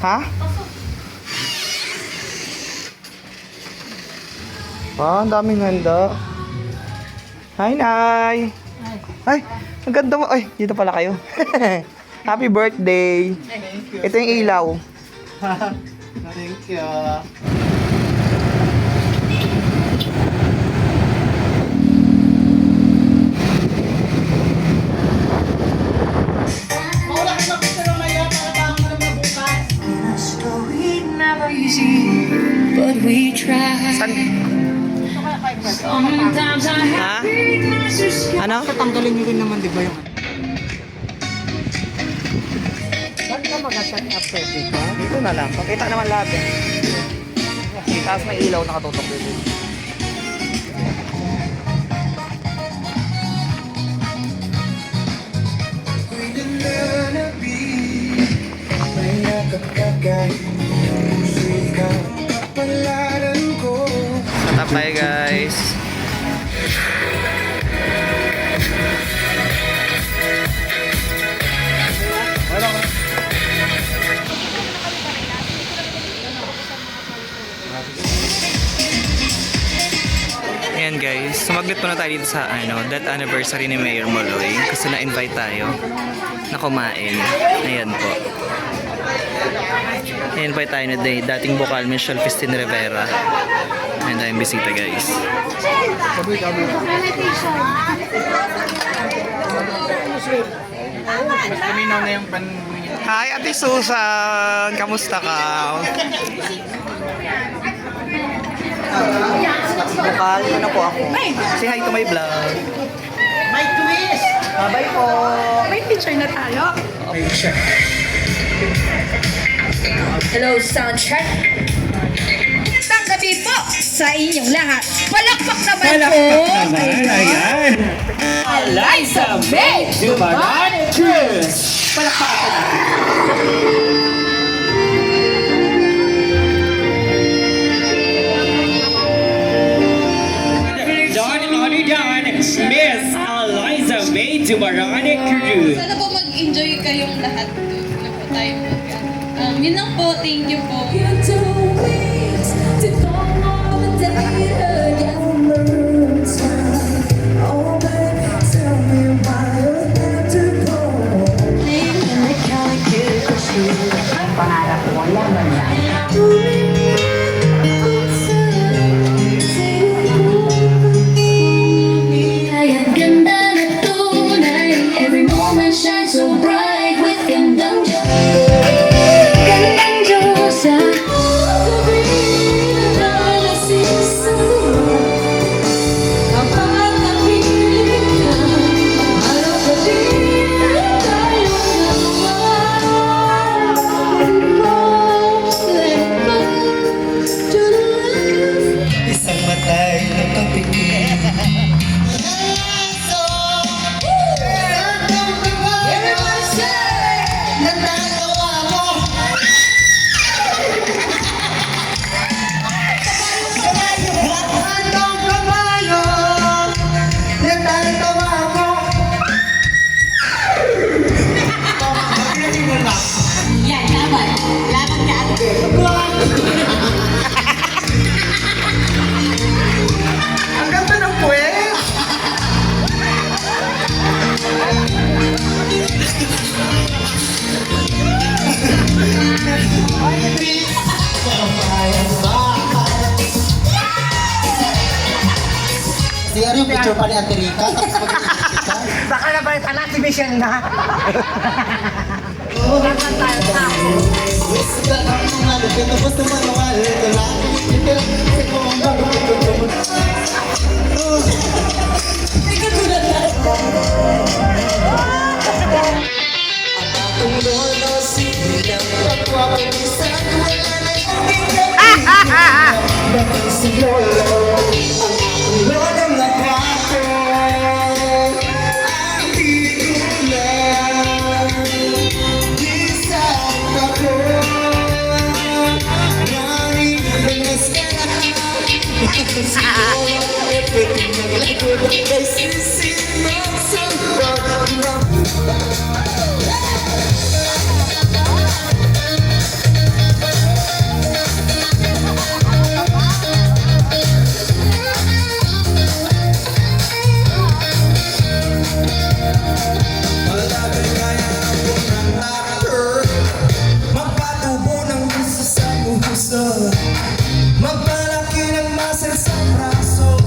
Ha? Ah, ang daming handa. Hi, Nay! Ay, ang ganda mo. Ay, dito pala kayo. Happy birthday! Ito yung ilaw. Thank you. Maula kayo makita ng maya para tama na mabukas. But we try. San? Sometimes I Ha? Ano? Tatanggalin nyo rin naman, di ba yung... Saan ka mag-set up dito? Dito na lang. Pakita naman lahat eh. Itaas na ilaw nakatutok dito. Set up tayo guys. Ayan guys, sumaglit muna tayo dito sa death anniversary ni Mayor Moloy kasi na-invite tayo na kumain. Ayan po. Na-invite tayo na dating bokal Michelle Festin Rivera. Ayan tayong bisita guys. Mas luminaw na yung pan... Hi Ate Susan! Kamusta ka? Bukal, ano po ako? Say hi to my vlog. May twist! Bye po! May picture na tayo. Okay, check. Hello, soundcheck. Magandang gabi po sa inyong lahat. Palakpak naman po. Ayan! Eliza May Dumaran Cruz! Palakpakan natin. Miss Eliza May Dumaran Cruz. Sana po mag-enjoy kayong lahat doon na po tayo yun lang po, thank you po. Kaya ganda na tunay, every moment shines so bright with gandang Diyosa. Kapag napiling ka, araw gabi tayo Isang matay na kapigil. Yan, laban. Laban ka. Ang ganda ng puwet! Siguro yung picture pa ni Ate Rika. Baka na ba yung si Michelle na? Magpalaki ng muscle sa braso,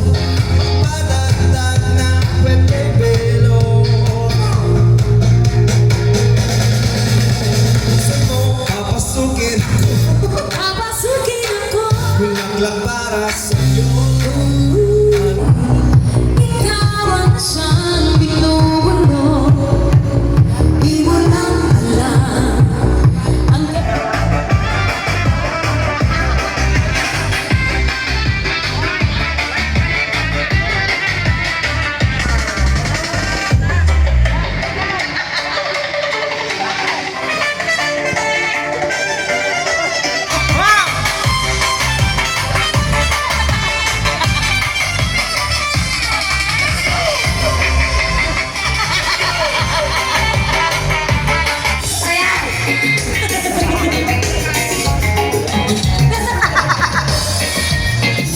magpadagdag ng pwede belo. Gusto mo papasukin ako, Papasukin ako. bulaklak para sa'yo. Ikaw ang siyang binubulo. Di mo lang alam. Ang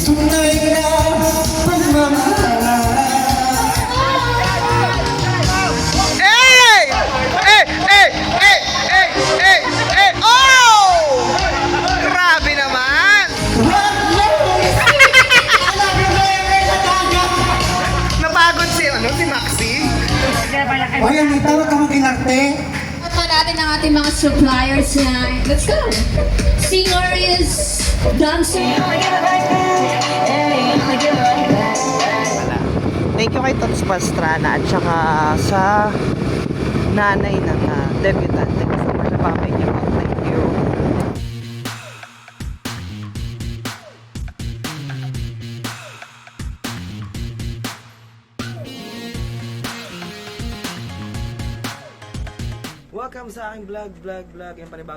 Tunay na pagmamahal. Hey! Eh! Eh! Eh! Eh! Eh! Eh! Oh! Grabe naman! Napagod si Maxi. Ay, ang tawag ka mag-inarte. At pa natin ang ating mga suppliers na, let's go! Singer is dancing. Thank you kay Tots Pastrana at saka sa nanay ng debutant. Thank you so much sa papay niyo po. Thank you. Welcome sa aking vlog. Yung panibago.